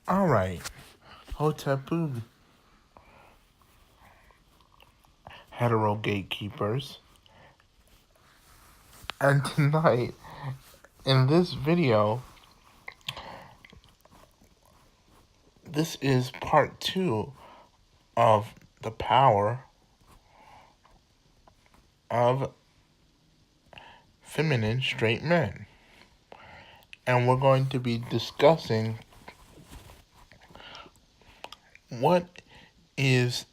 All right, Hotepu hetero gatekeepers, and tonight in this video, this is part 2 of the power of feminine straight men. And we're going to be discussing what is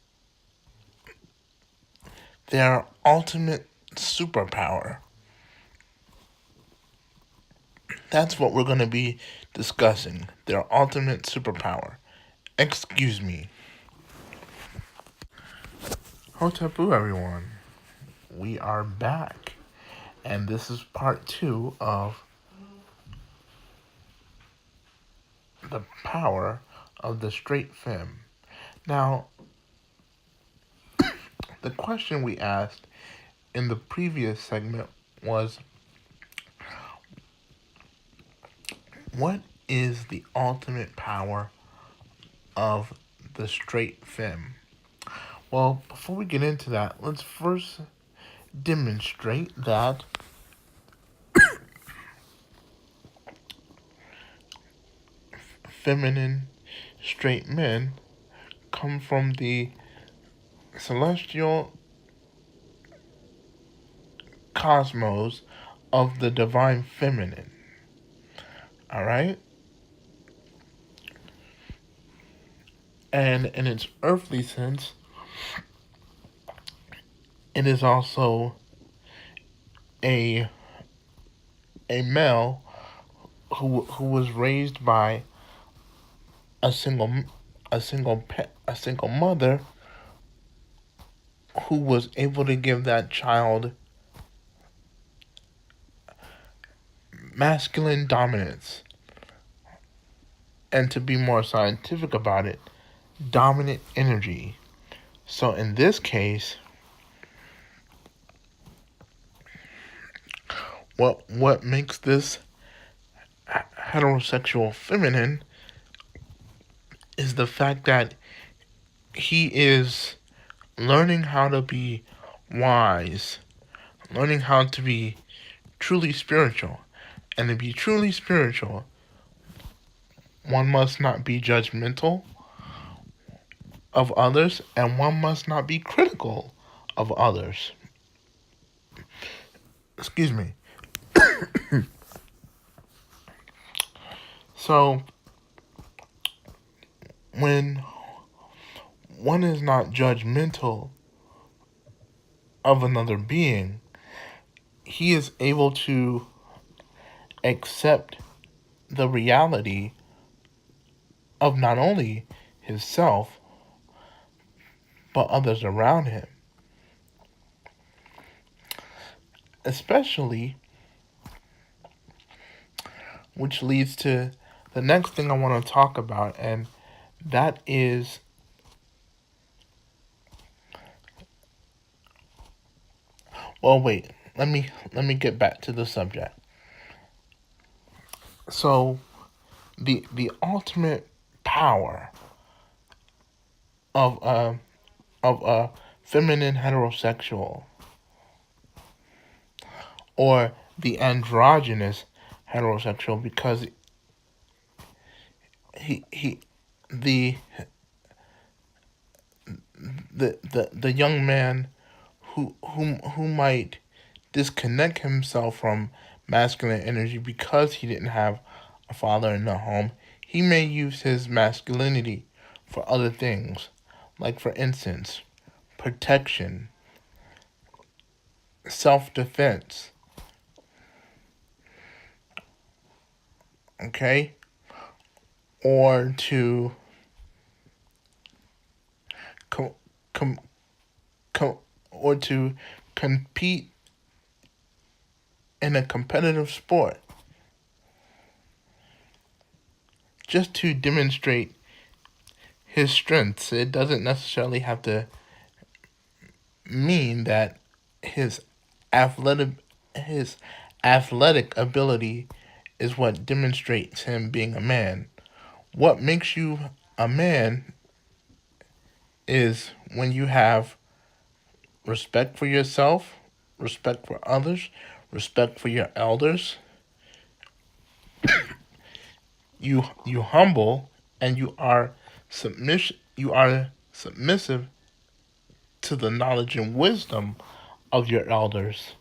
their ultimate superpower. That's what we're going to be discussing, their ultimate superpower. Excuse me. Hotepu, everyone. We are back. And this is part 2 of the power of the straight femme. Now, the question we asked in the previous segment was, what is the ultimate power of the straight femme? Well, before we get into that, let's first demonstrate that feminine straight men come from the celestial cosmos of the divine feminine. Alright? And in its earthly sense, it is also a male who was raised by a single mother who was able to give that child masculine dominance, and to be more scientific about it, dominant energy. So in this case, what makes this heterosexual feminine is the fact that he is learning how to be wise, learning how to be truly spiritual. And to be truly spiritual, one must not be judgmental of others, and one must not be critical of others. Excuse me. So, when one is not judgmental of another being, he is able to accept the reality of not only himself, but others around him. Especially, which leads to the next thing I want to talk about, and that is well, wait. Let me get back to the subject. So, the ultimate power of a feminine heterosexual, or the androgynous heterosexual, because the young man who might disconnect himself from masculine energy because he didn't have a father in the home, he may use his masculinity for other things, like, for instance, protection, self-defense, okay, or to or to compete in a competitive sport, just to demonstrate his strengths. It doesn't necessarily have to mean that his athletic athletic ability is what demonstrates him being a man. What makes you a man is when you have respect for yourself, respect for others, respect for your elders. You humble and you are submissive to the knowledge and wisdom of your elders.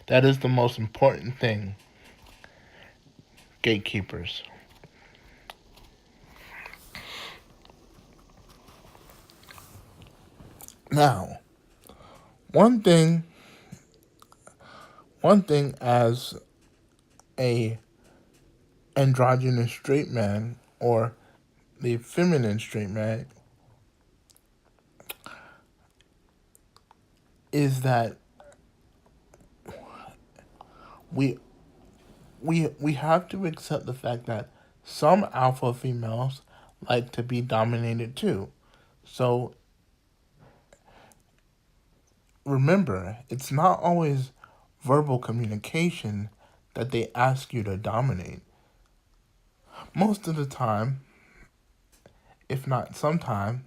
That is the most important thing, gatekeepers. Now, one thing as a androgynous straight man or the feminine straight man is that we we have to accept the fact that some alpha females like to be dominated too. So remember, it's not always verbal communication that they ask you to dominate. Most of the time, if not sometime,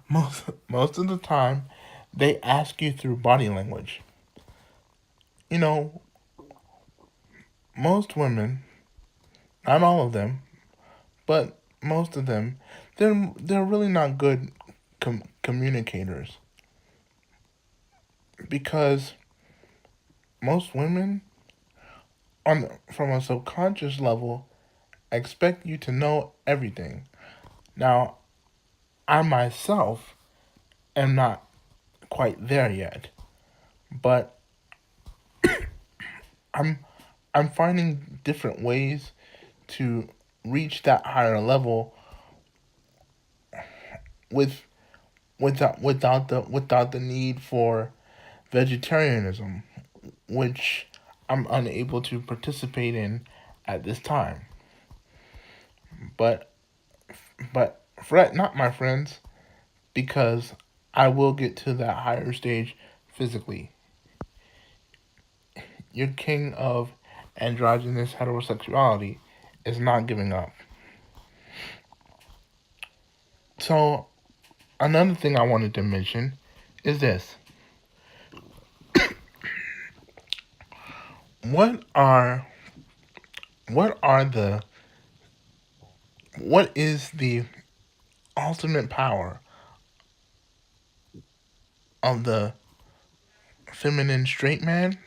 most of the time, they ask you through body language. You know, most women, not all of them, but most of them, they're really not good communicators because most women, on from a subconscious level, expect you to know everything. Now, I myself am not quite there yet, but I'm I'm finding different ways to reach that higher level with without the need for vegetarianism, which I'm unable to participate in at this time. But fret not, my friends, because I will get to that higher stage physically. Your king of androgynous heterosexuality is not giving up. So another thing I wanted to mention is this. What are what are the what is the ultimate power of the feminine straight man?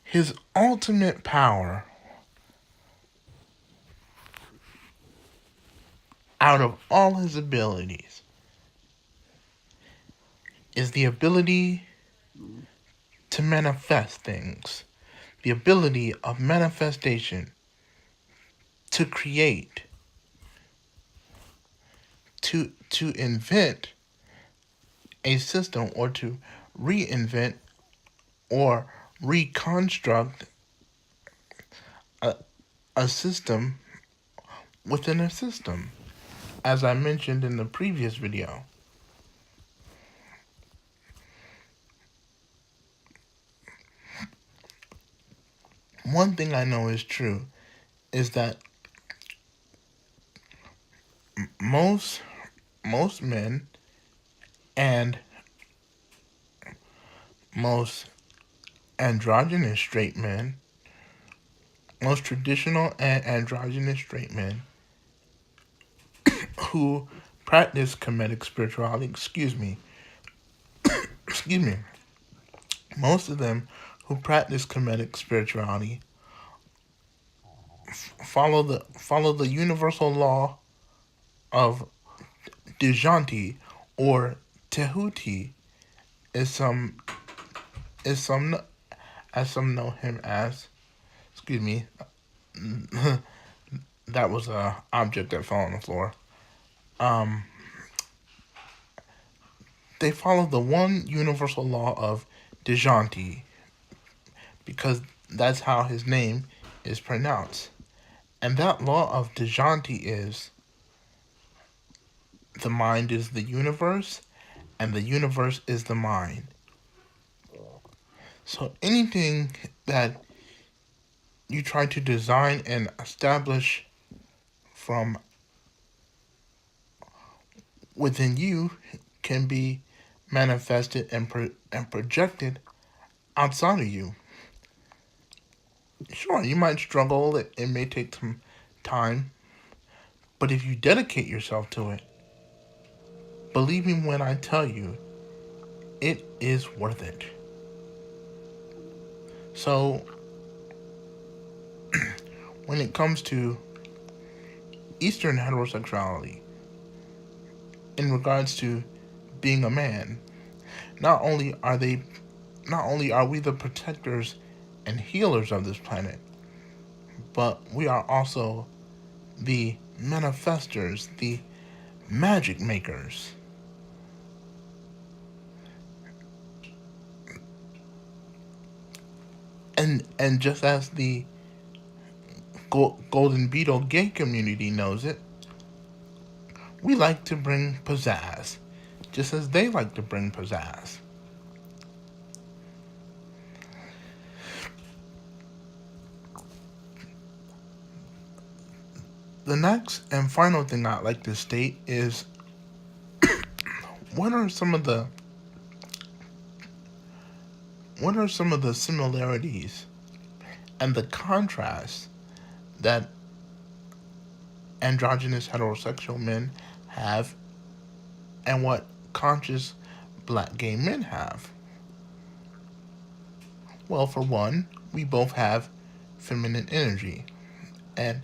His ultimate power out of all his abilities is the ability to manifest things, the ability of manifestation, to create, to invent a system or to reinvent or reconstruct a, a system within a system, as I mentioned in the previous video. One thing I know is true is that most most men and most androgynous straight men, most traditional and androgynous straight men who practice comedic spirituality, excuse me, most of them who practice comedic spirituality follow the universal law of Dijanti or Tehuti is some is some as some know him as. Excuse me, that was a object that fell on the floor. Um, they follow the one universal law of Dijanti because that's how his name is pronounced. And that law of Dijanti is the mind is the universe and the universe is the mind. So anything that you try to design and establish from within you can be manifested and projected outside of you. Sure, you might struggle, it may take some time, but if you dedicate yourself to it, believe me when I tell you, it is worth it. So, when it comes to Eastern heterosexuality, in regards to being a man, not only are we the protectors and healers of this planet, but we are also the manifestors, the magic makers. And just as the Golden Beetle gay community knows it, we like to bring pizzazz, just as they like to bring pizzazz. The next and final thing I'd like to state is what are some of the similarities and the contrasts that androgynous heterosexual men have and what conscious black gay men have? Well, for one, we both have feminine energy. And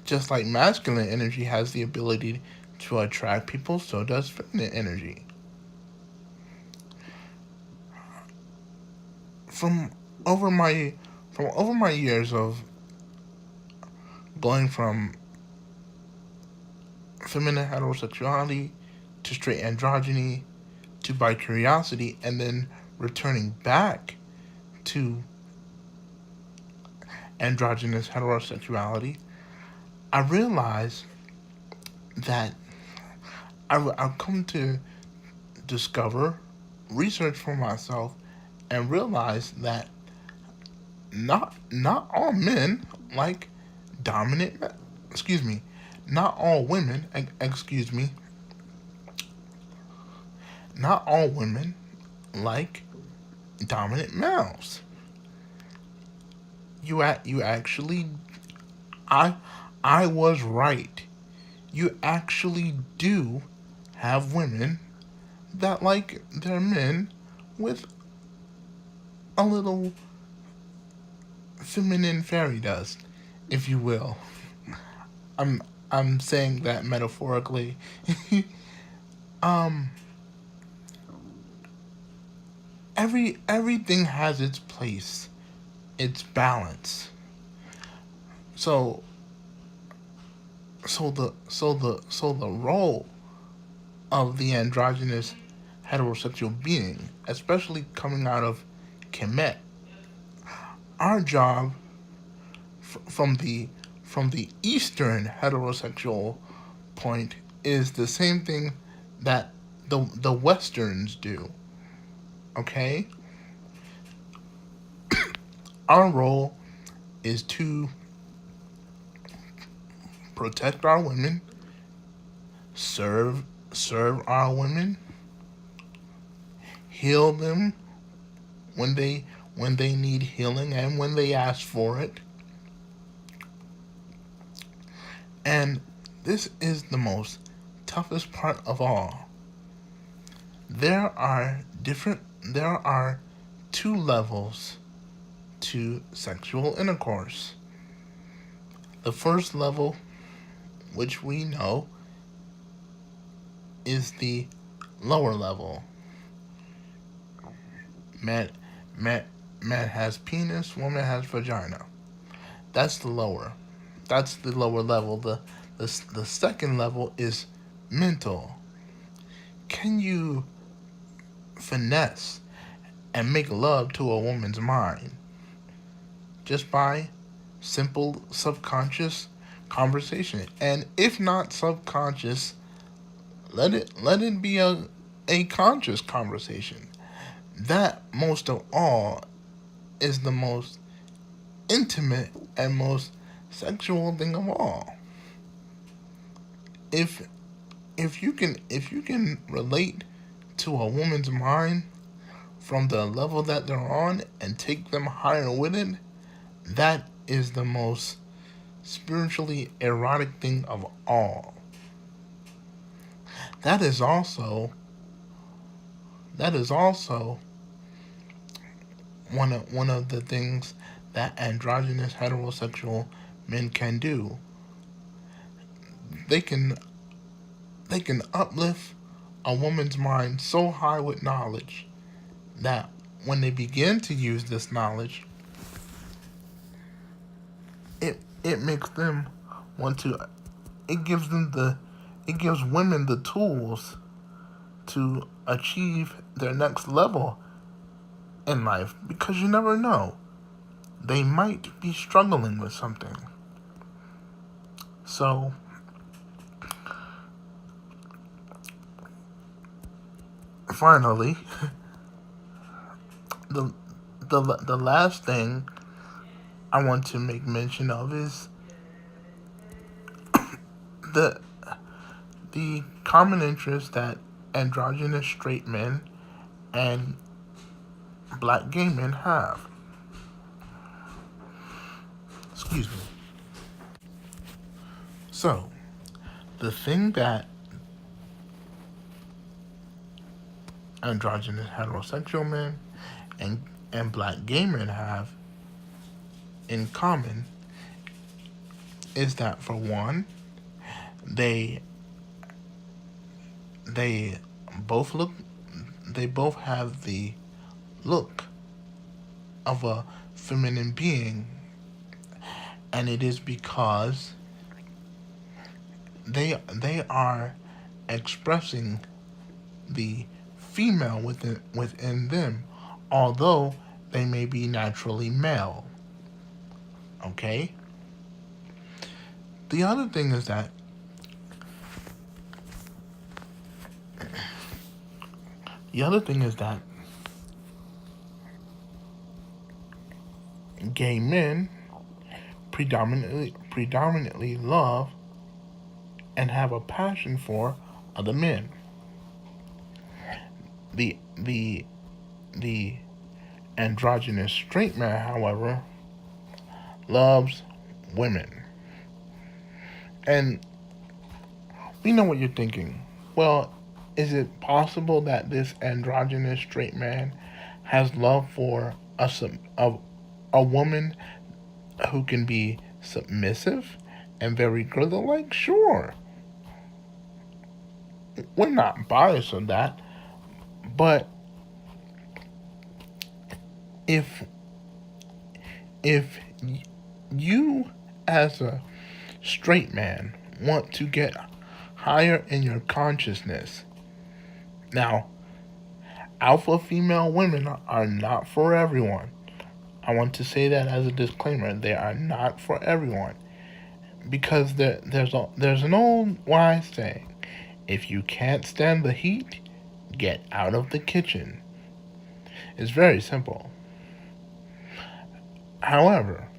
just like masculine energy has the ability to attract people, so does feminine energy. From over my years of going from feminine heterosexuality to straight androgyny to bicuriosity and then returning back to androgynous heterosexuality, I realized that I've come to discover, research for myself, and realize that not all men like dominant. Excuse me, not all women. Excuse me, not all women like dominant males. You actually, I I was right. You actually do have women that like their men with a little feminine fairy dust, if you will. I'm I'm saying that metaphorically. um everything has its place, its balance. So the role of the androgynous heterosexual being, especially coming out of Kemet, our job from the Eastern heterosexual point is the same thing that the Westerns do. Okay, our role is to protect our women, serve our women, heal them when they need healing and when they ask for it. And this is the most toughest part of all. There are two levels to sexual intercourse. The first level, which we know, is the lower level. Man, man, man has penis, woman has vagina. That's the lower. That's the lower level. The second level is mental. Can you finesse and make love to a woman's mind just by simple subconscious conversation? And if not subconscious, let it be a conscious conversation. That most of all is the most intimate and most sexual thing of all. if if you can relate to a woman's mind from the level that they're on and take them higher with it, that is the most spiritually erotic thing of all. That is also that is also one of the things that androgynous heterosexual men can do. They can they can uplift a woman's mind so high with knowledge that when they begin to use this knowledge, it makes them want to. It gives them the it gives women the tools to achieve their next level in life, because you never know, they might be struggling with something. So finally, the the last thing I want to make mention of is the the common interest that androgynous straight men and black gay men have. Excuse me. So, the thing that androgynous heterosexual men and black gay men have in common is that, for one, they they both look they both have the look of a feminine being, and it is because they are expressing the female within them, although they may be naturally male. Okay. The other thing is that the other thing is that gay men predominantly love and have a passion for other men. The androgynous straight man, however, loves women. And we know what you're thinking. Well, is it possible that this androgynous straight man has love for a woman who can be submissive and very girl-like? Sure. We're not biased on that. But if if you as a straight man want to get higher in your consciousness, now alpha female women are not for everyone. I want to say that as a disclaimer. They are not for everyone, because there's an old wise saying: if you can't stand the heat, get out of the kitchen. It's very simple. However,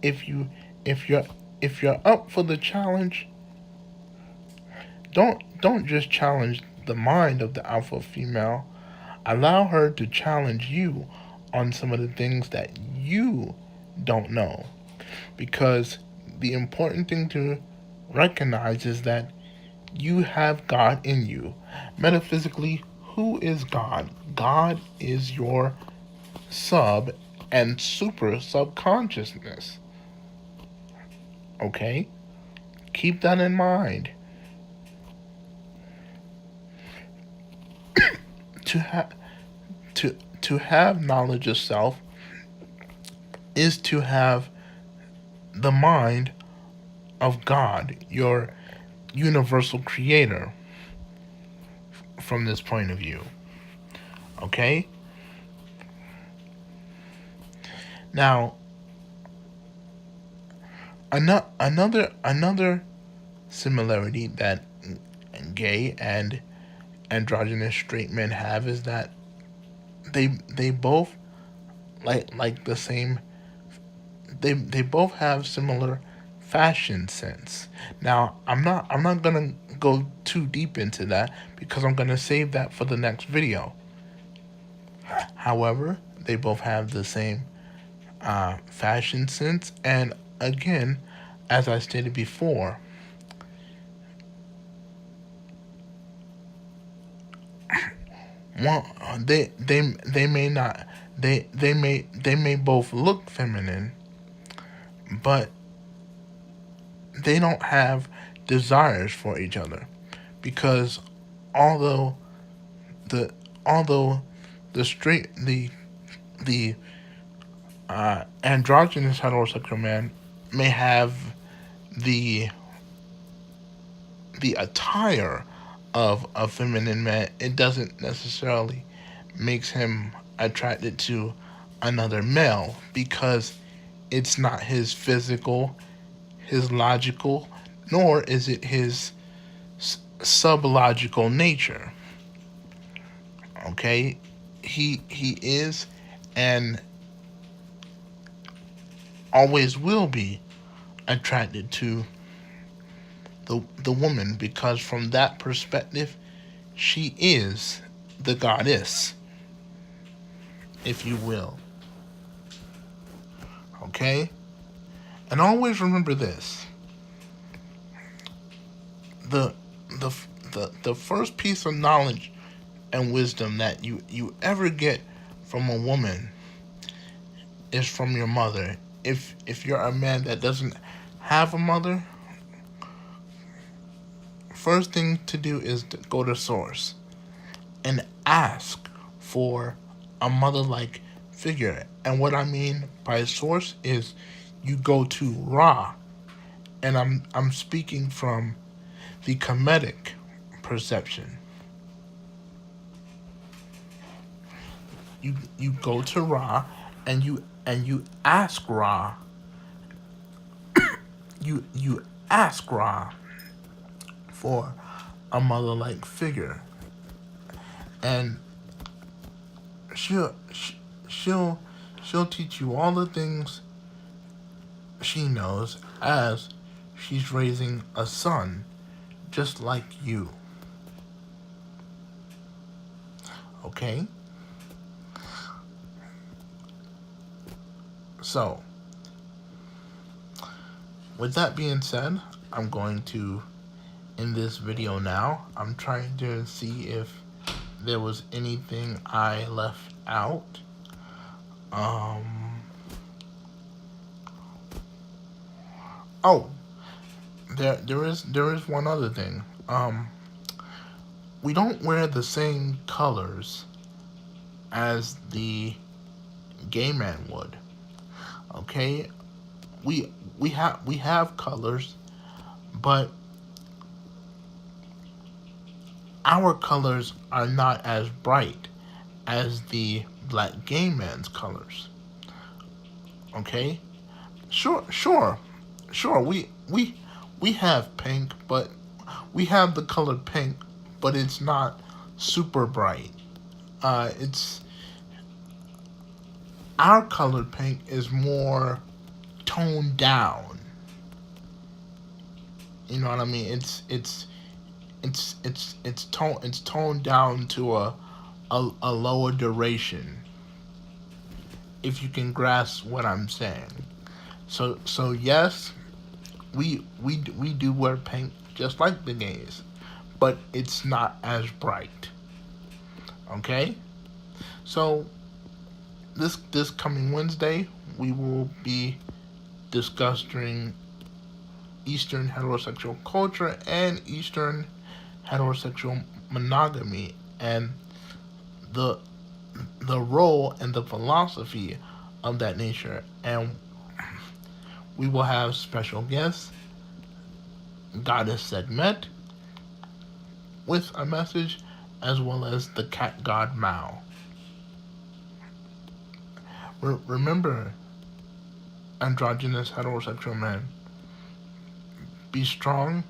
if you if you're if you're up for the challenge, don't just challenge the mind of the alpha female. Allow her to challenge you on some of the things that you don't know. Because the important thing to recognize is that you have God in you. Metaphysically, who is God? God is your sub and super subconsciousness. Okay? Keep that in mind. To have to have knowledge of self is to have the mind of God, your universal creator, from this point of view. Okay? Now, another similarity that gay and androgynous straight men have is that they both like the same they both have similar fashion sense. Now, I'm not gonna go too deep into that because I'm gonna save that for the next video. However, they both have the same fashion sense, and again, as I stated before, one they may not they may both look feminine, but they don't have desires for each other, because although the although the androgynous heterosexual man may have the the attire of a feminine man, it doesn't necessarily makes him attracted to another male, because it's not his physical, his logical, nor is it his sublogical nature. Okay, he is and always will be attracted to the woman, because from that perspective she is the goddess, if you will. Okay? And always remember this. The the the first piece of knowledge and wisdom that you ever get from a woman is from your mother. If you're a man that doesn't have a mother, first thing to do is to go to source and ask for a mother-like figure. And what I mean by source is you go to Ra, and I'm speaking from the Kemetic perception. You go to Ra and you ask Ra. You ask Ra for a mother-like figure, and she'll she'll she'll teach you all the things she knows as she's raising a son just like you. Okay? So, with that being said, I'm going to end this video now. I'm trying to see if there was anything I left out. Oh, there is one other thing. We don't wear the same colors as the gay man would. Okay, we have colors, but our colors are not as bright as the black gay man's colors. Okay, sure. We have pink, but we have the color pink, but it's not super bright. It's our colored pink is more toned down. You know what I mean? It's toned down to a lower duration, if you can grasp what I'm saying. So yes, we do wear pink just like the gays, but it's not as bright. Okay? So this coming Wednesday we will be discussing Eastern heterosexual culture and Eastern heterosexual monogamy, and the role and the philosophy of that nature. And we will have special guests, Goddess Segmet, with a message, as well as the cat god Mao. Remember, androgynous heterosexual men, be strong,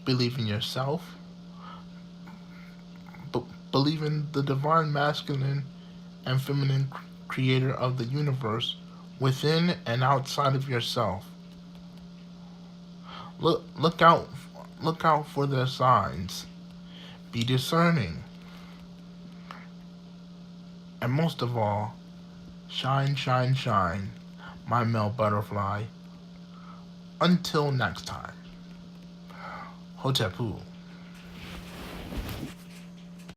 believe in yourself, believe in the divine masculine and feminine creator of the universe within and outside of yourself. Look look out for their signs. Be discerning. And most of all, shine, shine, shine, my male butterfly. Until next time. Hotepu.